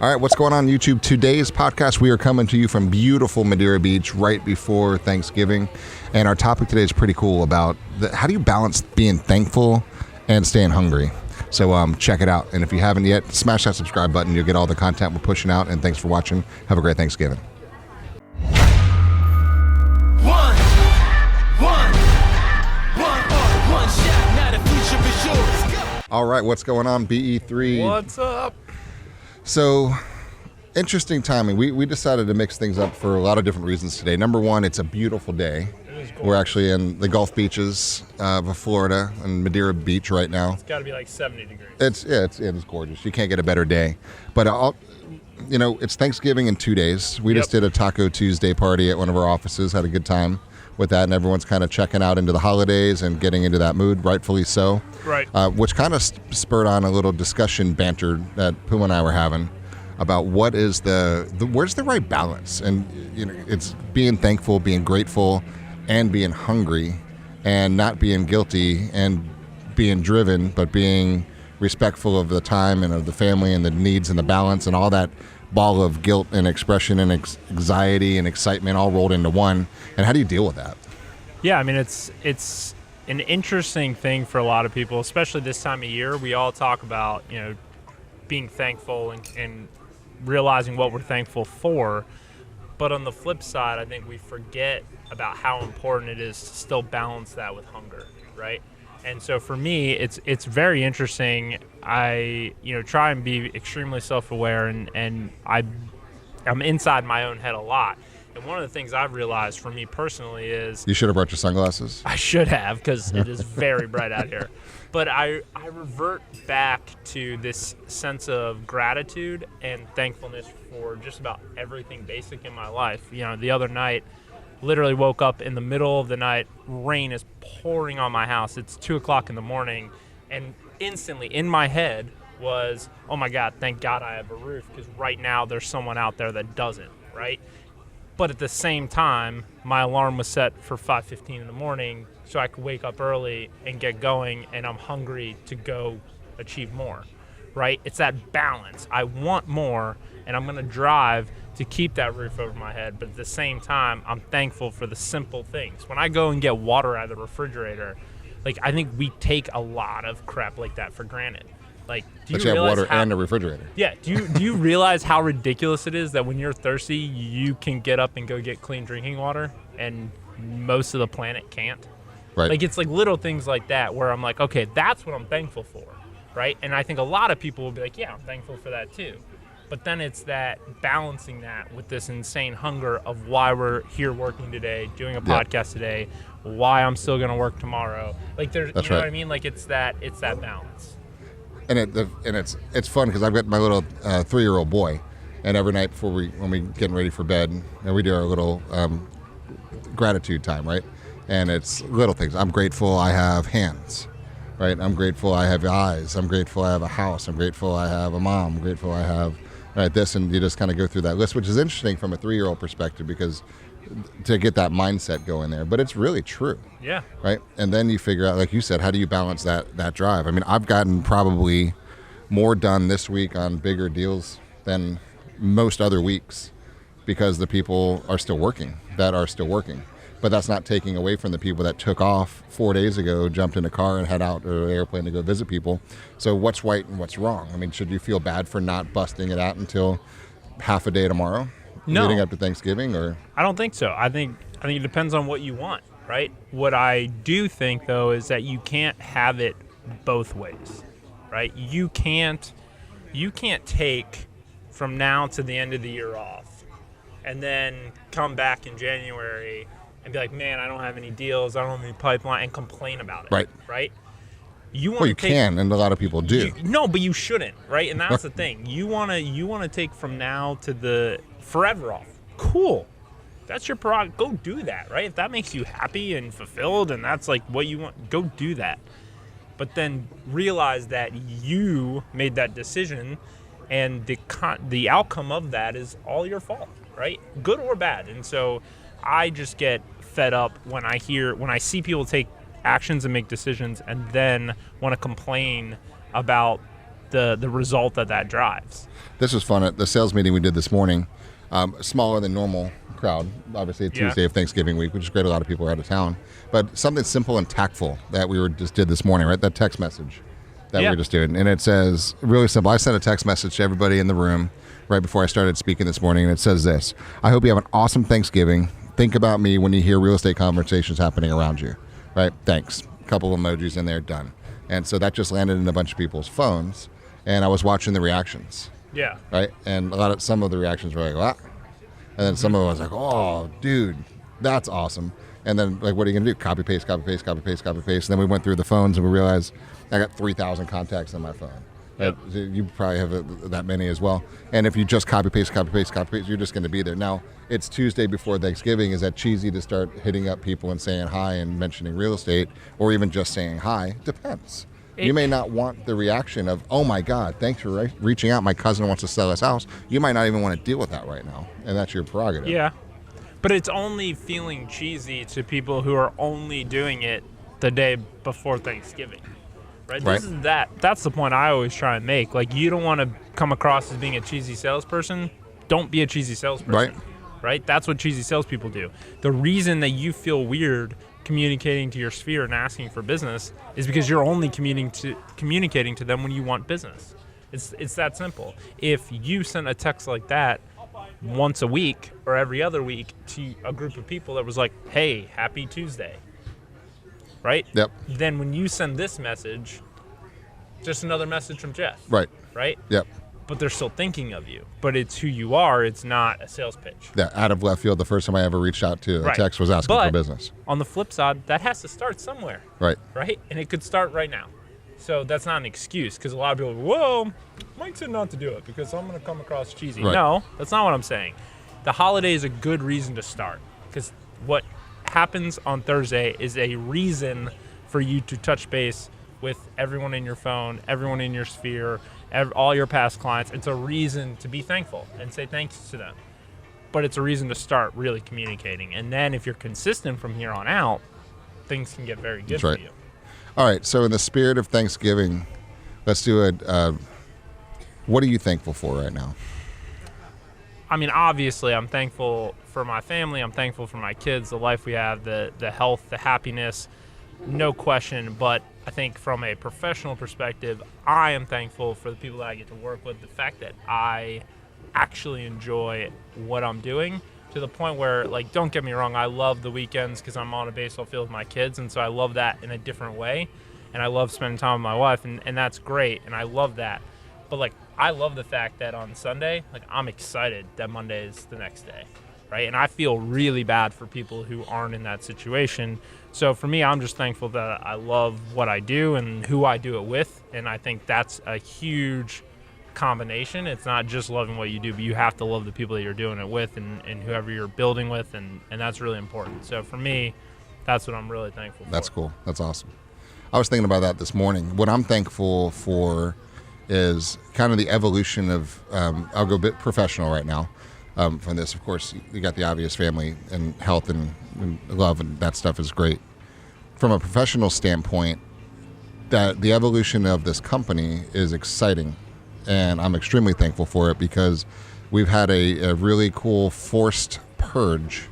All right, what's going on YouTube? Today's podcast, we are coming to you from beautiful Madeira Beach right before Thanksgiving. And our topic today is pretty cool about how do you balance being thankful and staying hungry? So check it out. And if you haven't yet, smash that subscribe button. You'll get all the content we're pushing out. And thanks for watching. Have a great Thanksgiving. One shot, now the future is yours. Go. All right, what's going on, BE3? What's up? So, interesting timing. We decided to mix things up for a lot of different reasons today. Number one, it's a beautiful day. We're actually in the Gulf beaches of Florida and Madeira Beach right now. It's got to be like 70 degrees. It's gorgeous. You can't get a better day. But it's Thanksgiving in 2 days. We just did a Taco Tuesday party at one of our offices. Had a good time with that, and everyone's kind of checking out into the holidays and getting into that mood, rightfully so. Right. Which kind of spurred on a little discussion banter that Puma and I were having about what is where's the right balance, and it's being thankful, being grateful, and being hungry, and not being guilty and being driven, but being respectful of the time and of the family and the needs and the balance and all that ball of guilt and expression and anxiety and excitement all rolled into one. And how do you deal with that? Yeah, I mean, it's an interesting thing for a lot of people, especially this time of year. We all talk about, being thankful and realizing what we're thankful for. But on the flip side, I think we forget about how important it is to still balance that with hunger, right? And so for me, it's very interesting. I try and be extremely self-aware, and I'm inside my own head a lot. And one of the things I've realized for me personally is you should have brought your sunglasses. I should have, because it is very bright out here. But I revert back to this sense of gratitude and thankfulness for just about everything basic in my life. The other night, literally woke up in the middle of the night, rain is pouring on my house. It's 2:00 in the morning, and instantly in my head was, oh my God, thank God I have a roof, because right now there's someone out there that doesn't, right? But at the same time, my alarm was set for 5:15 in the morning so I could wake up early and get going, and I'm hungry to go achieve more, right? It's that balance. I want more, and I'm going to drive to keep that roof over my head, but at the same time, I'm thankful for the simple things. When I go and get water out of the refrigerator, I think we take a lot of crap like that for granted. Do you have water and a refrigerator. Yeah. Do you realize how ridiculous it is that when you're thirsty, you can get up and go get clean drinking water, and most of the planet can't? Right. It's little things like that where I'm like, okay, that's what I'm thankful for, right? And I think a lot of people will be like, yeah, I'm thankful for that too. But then it's that balancing that with this insane hunger of why we're here working today, doing a podcast today, why I'm still going to work tomorrow. There's, That's you know right. what I mean? It's that balance. And it's fun because I've got my little 3-year-old boy, and every night when we getting ready for bed, and we do our little gratitude time, right? And it's little things. I'm grateful I have hands, right? I'm grateful I have eyes. I'm grateful I have a house. I'm grateful I have a mom. I'm grateful I have this, and you just kind of go through that list, which is interesting from a 3-year-old perspective because to get that mindset going there. But it's really true. Yeah. Right? And then you figure out, like you said, how do you balance that drive? I mean, I've gotten probably more done this week on bigger deals than most other weeks because the people are still working. But that's not taking away from the people that took off 4 days ago, jumped in a car and head out or an airplane to go visit people. So what's right and what's wrong? I mean, should you feel bad for not busting it out until half a day tomorrow? No. Leading up to Thanksgiving? Or I don't think so. I think it depends on what you want, right? What I do think, though, is that you can't have it both ways, right? You can't take from now to the end of the year off and then come back in January and be like, man, I don't have any deals, I don't have any pipeline, and complain about it. Right? You can, and a lot of people do. No, but you shouldn't, right? And that's the thing. You wanna take from now to the forever off. Cool. That's your prerogative. Go do that, right? If that makes you happy and fulfilled and that's what you want, go do that. But then realize that you made that decision, and the outcome of that is all your fault, right? Good or bad. And so I just get fed up when I see people take actions and make decisions and then want to complain about the result that drives. This was fun at the sales meeting we did this morning. Smaller than normal crowd, obviously a Tuesday of Thanksgiving week, which is great. A lot of people are out of town, but something simple and tactful that we just did this morning, right? That text message that we were just doing. And it says, really simple. I sent a text message to everybody in the room right before I started speaking this morning. And it says this: I hope you have an awesome Thanksgiving. Think about me when you hear real estate conversations happening around you, right? Thanks. A couple of emojis in there, done. And so that just landed in a bunch of people's phones. And I was watching the reactions. Yeah. Right. And some of the reactions were like, what? And then some of them was like, oh, dude, that's awesome. And then, like, what are you going to do? Copy, paste, copy, paste, copy, paste, copy, paste. And then we went through the phones and we realized I got 3,000 contacts on my phone. Yep. You probably have that many as well. And if you just copy, paste, copy, paste, copy, paste, you're just going to be there. Now, it's Tuesday before Thanksgiving. Is that cheesy to start hitting up people and saying hi and mentioning real estate, or even just saying hi? Depends. You may not want the reaction of, oh my God, thanks for reaching out. My cousin wants to sell his house. You might not even want to deal with that right now, and that's your prerogative. Yeah, but it's only feeling cheesy to people who are only doing it the day before Thanksgiving, right? That's the point I always try and make. Like, you don't want to come across as being a cheesy salesperson. Don't be a cheesy salesperson. Right? That's what cheesy salespeople do. The reason that you feel weird communicating to your sphere and asking for business is because you're only communicating to them when you want business. It's that simple. If you sent a text like that once a week or every other week to a group of people that was like, hey, happy Tuesday, right? Yep. Then when you send this message, just another message from Jeff. Right. Right? Yep. But they're still thinking of you. But it's who you are. It's not a sales pitch. Yeah, out of left field, the first time I ever reached out to a text was asking for business. On the flip side, that has to start somewhere. Right. Right? And it could start right now. So that's not an excuse, because a lot of people are, whoa, Mike said not to do it because I'm going to come across cheesy. Right. No, that's not what I'm saying. The holiday is a good reason to start, because what happens on Thursday is a reason for you to touch base with everyone in your phone, everyone in your sphere, all your past clients. It's a reason to be thankful and say thanks to them. But it's a reason to start really communicating. And then if you're consistent from here on out, things can get very good for you. All right, so in the spirit of Thanksgiving, let's do it. What are you thankful for right now? I mean, obviously, I'm thankful for my family. I'm thankful for my kids, the life we have, the health, the happiness, no question. But I think from a professional perspective, I am thankful for the people that I get to work with, the fact that I actually enjoy what I'm doing, to the point where, like, don't get me wrong, I love the weekends because I'm on a baseball field with my kids, and so I love that in a different way. And I love spending time with my wife, and that's great, and I love that. But, like, I love the fact that on Sunday, like, I'm excited that Monday is the next day, right? And I feel really bad for people who aren't in that situation. So for me, I'm just thankful that I love what I do and who I do it with, and I think that's a huge combination. It's not just loving what you do, but you have to love the people that you're doing it with and whoever you're building with, and that's really important. So for me, that's what I'm really thankful for. That's cool. That's awesome. I was thinking about that this morning. What I'm thankful for is kind of the evolution of, I'll go a bit professional right now from this. Of course, you got the obvious family and health and love, and that stuff is great. From a professional standpoint, that the evolution of this company is exciting, and I'm extremely thankful for it, because we've had a really cool forced purge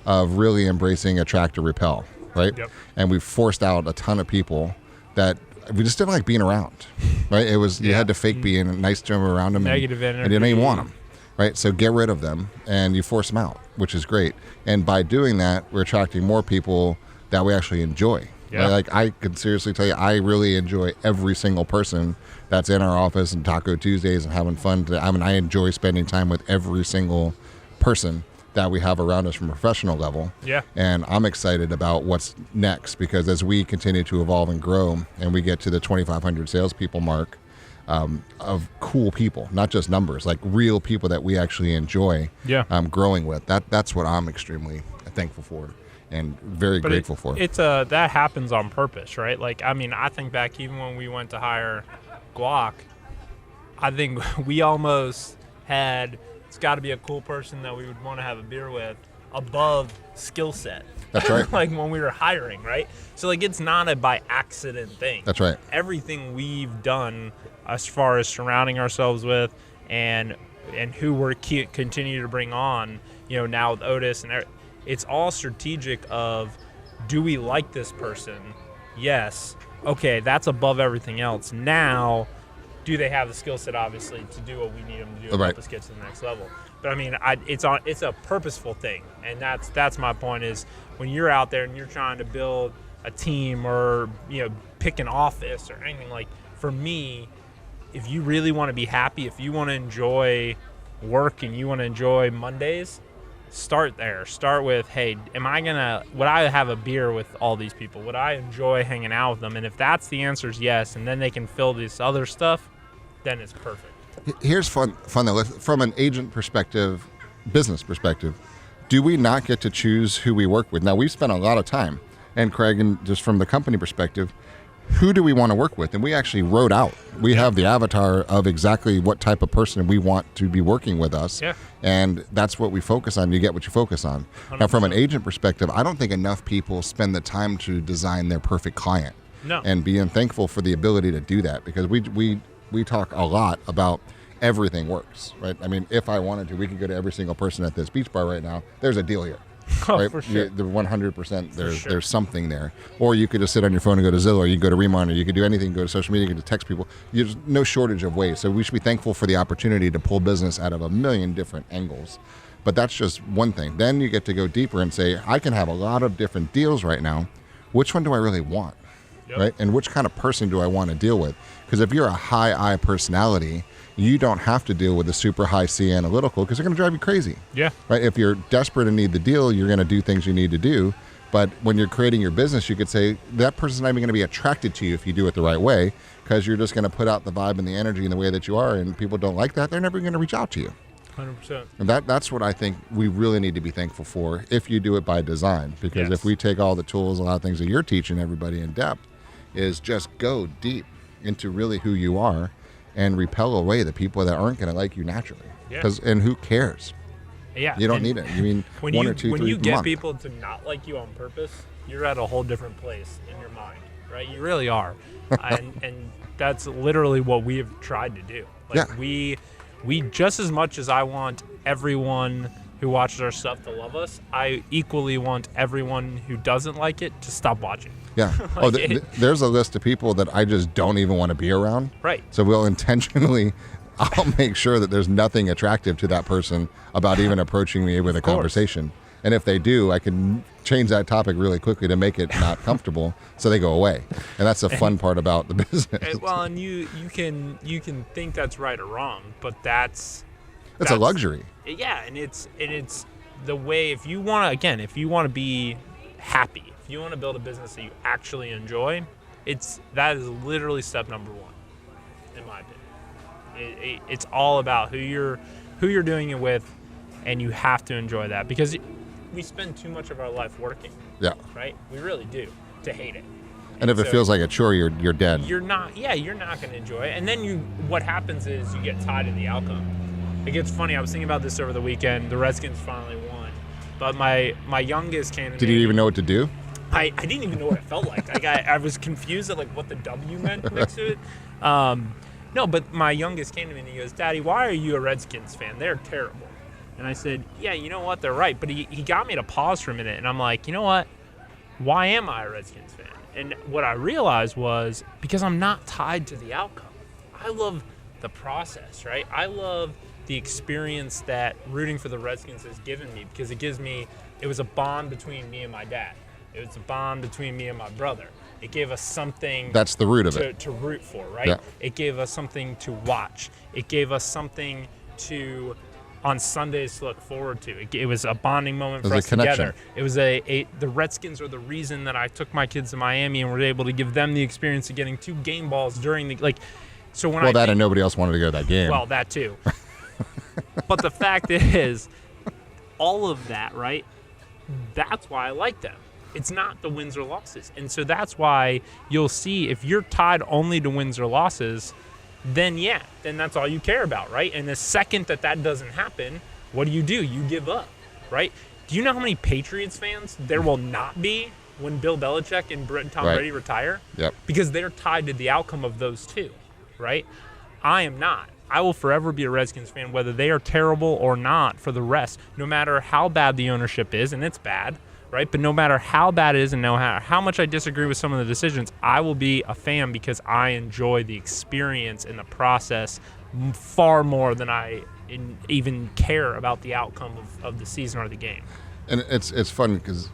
of really embracing attract or repel, right? Yep. And we've forced out a ton of people that we just didn't like being around, right? It was, you had to fake being nice to them, around them, Negative energy. and you didn't even want them, right? So get rid of them, and you force them out, which is great. And by doing that, we're attracting more people that we actually enjoy. Yeah. Like, I can seriously tell you, I really enjoy every single person that's in our office and Taco Tuesdays and having fun. I enjoy spending time with every single person that we have around us from a professional level. Yeah. And I'm excited about what's next, because as we continue to evolve and grow and we get to the 2,500 salespeople mark, of cool people, not just numbers, like real people that we actually enjoy growing with, that's what I'm extremely thankful for and very grateful for. It's that happens on purpose, right? Like, I mean, I think back even when we went to hire Guac, I think we almost had, it's got to be a cool person that we would want to have a beer with above skill set. That's right. Like when we were hiring, right? So like it's not a by accident thing. That's right. Everything we've done as far as surrounding ourselves with and who we're continue to bring on, you know, now with Otis and it's all strategic of, do we like this person? Yes. Okay, that's above everything else. Now, do they have the skill set, obviously, to do what we need them to do and help us get to the next level? But I mean, it's a purposeful thing, and that's my point. Is when you're out there and you're trying to build a team or, you know, pick an office or anything, like, for me, if you really want to be happy, if you want to enjoy work and you want to enjoy Mondays, start there. Start with, hey, would I have a beer with all these people? Would I enjoy hanging out with them? And if that's the answer is yes, and then they can fill this other stuff, then it's perfect. Here's fun though. From an agent perspective, business perspective, do we not get to choose who we work with? Now, we've spent a lot of time, and Craig, and just from the company perspective, who do we want to work with? And we actually wrote out. We have the avatar of exactly what type of person we want to be working with us. Yeah. And that's what we focus on. You get what you focus on. 100%. Now, from an agent perspective, I don't think enough people spend the time to design their perfect client. No. And being thankful for the ability to do that, because we talk a lot about everything works, right? I mean, if I wanted to, we could go to every single person at this beach bar right now. There's a deal here. Oh, right? for sure. The 100%, there's something there. Or you could just sit on your phone and go to Zillow, or you can go to Remon, or you could do anything, go to social media, you can text people. There's no shortage of ways. So we should be thankful for the opportunity to pull business out of a million different angles. But that's just one thing. Then you get to go deeper and say, I can have a lot of different deals right now. Which one do I really want? Yep. Right? And which kind of person do I want to deal with? Because if you're a high I personality, you don't have to deal with the super high C analytical, because they're going to drive you crazy. Yeah. Right? If you're desperate and need the deal, you're going to do things you need to do. But when you're creating your business, you could say that person's not even going to be attracted to you if you do it the right way, because you're just going to put out the vibe and the energy in the way that you are, and people don't like that, they're never going to reach out to you. 100%. And that's what I think we really need to be thankful for if you do it by design. Because if we take all the tools, a lot of things that you're teaching everybody in depth, is just go deep into really who you are and repel away the people that aren't going to like you naturally. And who cares? Yeah. You don't need it. You mean when one you, or two, when three you get month. people to not like you on purpose, you're at a whole different place in your mind, right? You really are. and that's literally what we have tried to do. Like we just as much as I want everyone who watches our stuff to love us, I equally want everyone who doesn't like it to stop watching. Yeah. There's a list of people that I just don't even want to be around. Right. So I'll make sure that there's nothing attractive to that person about even approaching me with a conversation. And if they do, I can change that topic really quickly to make it not comfortable, so they go away. And that's the fun part about the business. And you can think that's right or wrong, but that's a luxury. Yeah, and it's the way, if you want to be happy, if you want to build a business that you actually enjoy, that is literally step number one, in my opinion. It's all about who you're doing it with, and you have to enjoy that, because we spend too much of our life working. Yeah. Right? We really do, to hate it. And if it feels like a chore, you're dead. You're not going to enjoy it. And then what happens is you get tied to the outcome. It gets funny. I was thinking about this over the weekend. The Redskins finally won, but my youngest came to me. Did you even know what to do? I didn't even know what it felt like. I was confused at what the W meant next to it. No, but my youngest came to me and he goes, "Daddy, why are you a Redskins fan? They're terrible." And I said, "Yeah, you know what? They're right." But he got me to pause for a minute, and I'm like, you know what? Why am I a Redskins fan? And what I realized was because I'm not tied to the outcome. I love the process, right? I love the experience that rooting for the Redskins has given me, because it was a bond between me and my dad. It was a bond between me and my brother. It gave us something. That's the root of it. To root for, right? Yeah. It gave us something to watch. It gave us something to, on Sundays, to look forward to. It was a bonding moment for us together. It was the Redskins are the reason that I took my kids to Miami and were able to give them the experience of getting 2 game balls during the So when and nobody else wanted to go to that game. Well, that too. But the fact is, all of that, right? That's why I like them. It's not the wins or losses. And so that's why you'll see, if you're tied only to wins or losses, then that's all you care about, right? And the second that doesn't happen, what do? You give up, right? Do you know how many Patriots fans there will not be when Bill Belichick and Tom Brady retire? Yep. Because they're tied to the outcome of those two, right? I am not. I will forever be a Redskins fan, whether they are terrible or not for the rest, no matter how bad the ownership is, and it's bad, right? But no matter how bad it is and how much I disagree with some of the decisions, I will be a fan because I enjoy the experience and the process far more than I even care about the outcome of the season or the game. And it's fun because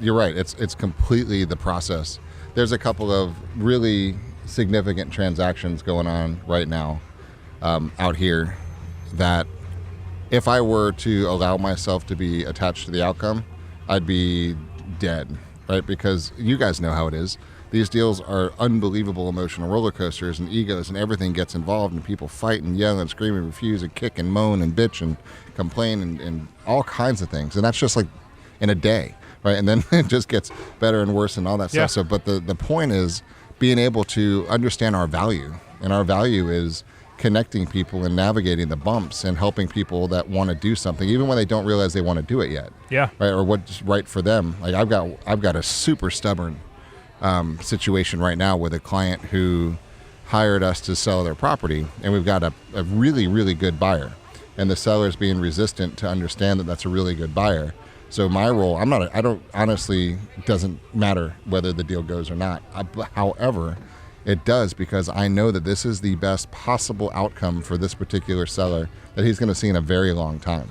you're right. It's completely the process. There's a couple of really significant transactions going on right now out here that if I were to allow myself to be attached to the outcome, I'd be dead, right? Because you guys know how it is. These deals are unbelievable emotional roller coasters, and egos and everything gets involved, and people fight and yell and scream and refuse and kick and moan and bitch and complain and all kinds of things. And that's just like in a day, right? And then it just gets better and worse and all that stuff. So, but the point is being able to understand our value, and our value is connecting people and navigating the bumps and helping people that want to do something, even when they don't realize they want to do it yet. Yeah. Right. Or what's right for them. Like I've got a super stubborn situation right now with a client who hired us to sell their property, and we've got a really, really good buyer, and the seller's being resistant to understand that that's a really good buyer. So my role, I don't honestly, doesn't matter whether the deal goes or not. However, it does, because I know that this is the best possible outcome for this particular seller that he's going to see in a very long time,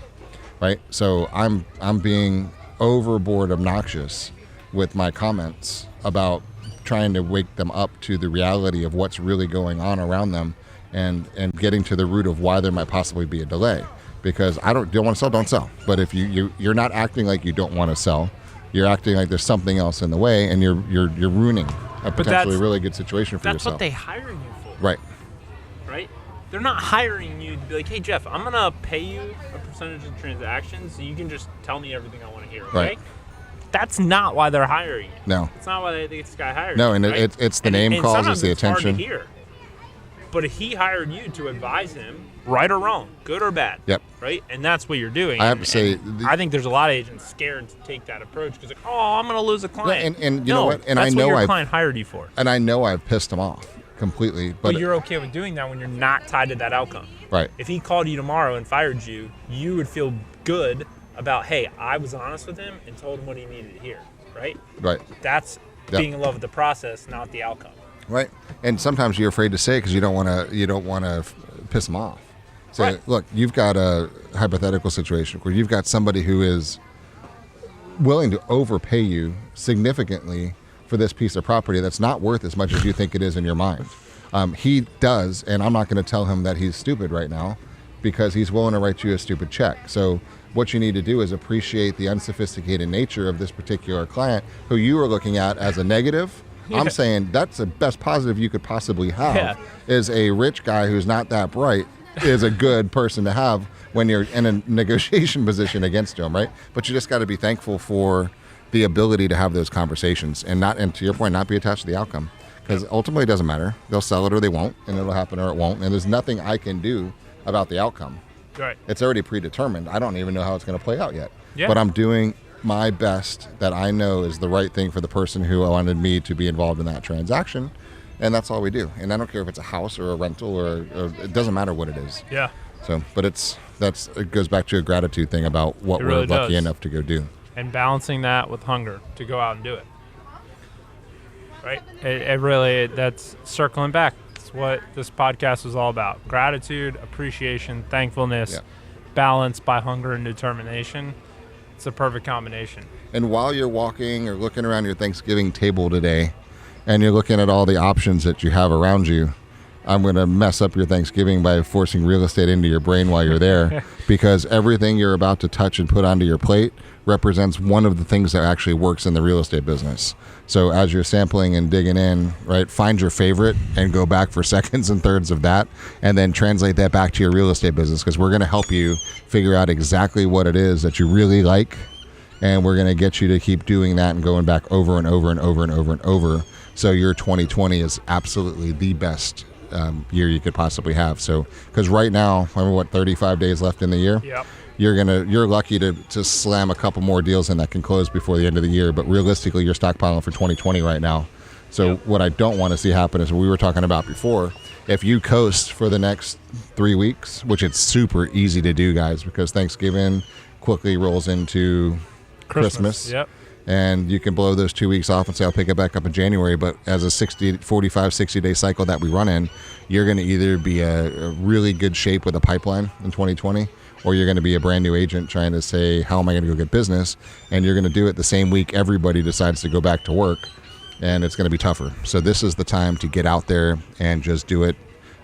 right? So I'm being overboard obnoxious with my comments about trying to wake them up to the reality of what's really going on around them, and getting to the root of why there might possibly be a delay. Because I don't want to sell, don't sell. But if you're not acting like you don't want to sell, you're acting like there's something else in the way, and you're ruining a potentially really good situation for yourself. That's what they hire you for. Right. They're not hiring you to be like, hey, Jeff, I'm going to pay you a percentage of transactions so you can just tell me everything I want to hear, okay? Right. That's not why they're hiring you. No. It's not why they think this guy hired you. No, and right? it's the name calls, it's the attention. Hard to hear. But he hired you to advise him, right or wrong, good or bad. Yep. Right? And that's what you're doing. I have to say, I think there's a lot of agents scared to take that approach because, like, oh, I'm going to lose a client. And you know what? And that's I know what your client hired you for. And I know I've pissed him off completely. But you're okay with doing that when you're not tied to that outcome. Right. If he called you tomorrow and fired you, you would feel good about, hey, I was honest with him and told him what he needed to hear. Right? Right. That's being in love with the process, not the outcome. Right. And sometimes you're afraid to say it because you don't want to piss them off. Say, Right. Look, you've got a hypothetical situation where you've got somebody who is willing to overpay you significantly for this piece of property that's not worth as much as you think it is in your mind. He does, and I'm not going to tell him that he's stupid right now, because he's willing to write you a stupid check. So what you need to do is appreciate the unsophisticated nature of this particular client who you are looking at as a negative. Yeah. I'm saying that's the best positive you could possibly have, is a rich guy who's not that bright is a good person to have when you're in a negotiation position against him, right? But you just got to be thankful for the ability to have those conversations and to your point, not be attached to the outcome. Because ultimately it doesn't matter. They'll sell it or they won't, and it'll happen or it won't. And there's nothing I can do about the outcome. Right. It's already predetermined. I don't even know how it's going to play out yet. Yeah. But I'm doing my best that I know is the right thing for the person who wanted me to be involved in that transaction. And that's all we do. And I don't care if it's a house or a rental or it doesn't matter what it is. Yeah. So, but it goes back to a gratitude thing about what we're lucky enough to go do. And balancing that with hunger to go out and do it. Right? It really, that's circling back. It's what this podcast is all about. Gratitude, appreciation, thankfulness, balanced by hunger and determination. It's a perfect combination. And while you're walking or looking around your Thanksgiving table today, and you're looking at all the options that you have around you, I'm going to mess up your Thanksgiving by forcing real estate into your brain while you're there, because everything you're about to touch and put onto your plate represents one of the things that actually works in the real estate business. So as you're sampling and digging in, right, find your favorite and go back for seconds and thirds of that, and then translate that back to your real estate business, because we're going to help you figure out exactly what it is that you really like, and we're going to get you to keep doing that and going back over and over and over and over and over. So your 2020 is absolutely the best year you could possibly have. So, because right now, remember what, 35 days left in the year? Yep. you're lucky to slam a couple more deals in that can close before the end of the year. But realistically, you're stockpiling for 2020 right now. So what I don't want to see happen is what we were talking about before. If you coast for the next 3 weeks, which it's super easy to do, guys, because Thanksgiving quickly rolls into Christmas. Yep. And you can blow those 2 weeks off and say, I'll pick it back up in January. But as a 45, 60-day cycle that we run in, you're going to either be a really good shape with a pipeline in 2020, or you're going to be a brand new agent trying to say, how am I going to go get business? And you're going to do it the same week everybody decides to go back to work, and it's going to be tougher. So this is the time to get out there and just do it.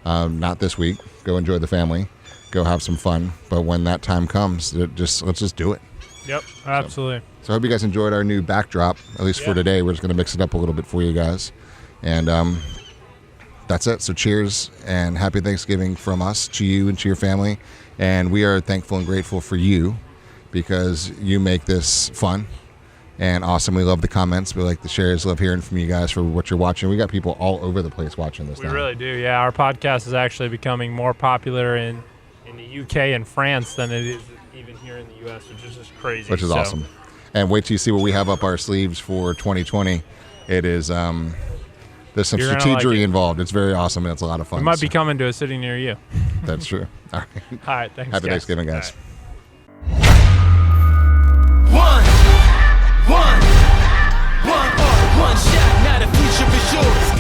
Not this week. Go enjoy the family. Go have some fun. But when that time comes, let's just do it. Yep, absolutely. So I hope you guys enjoyed our new backdrop, at least for today. We're just going to mix it up a little bit for you guys. And that's it. So cheers and happy Thanksgiving from us to you and to your family. And we are thankful and grateful for you because you make this fun and awesome. We love the comments. We like the shares. Love hearing from you guys for what you're watching. We got people all over the place watching this now. We really do, yeah. Our podcast is actually becoming more popular in the UK and France than it is even here in the US, which is just crazy. Which is awesome. And wait till you see what we have up our sleeves for 2020. It is, there's some strategery involved. It's very awesome, and it's a lot of fun. We might be coming to a city near you. That's true. All right. All right, thanks, Happy Thanksgiving, guys. One shot, now the future is yours.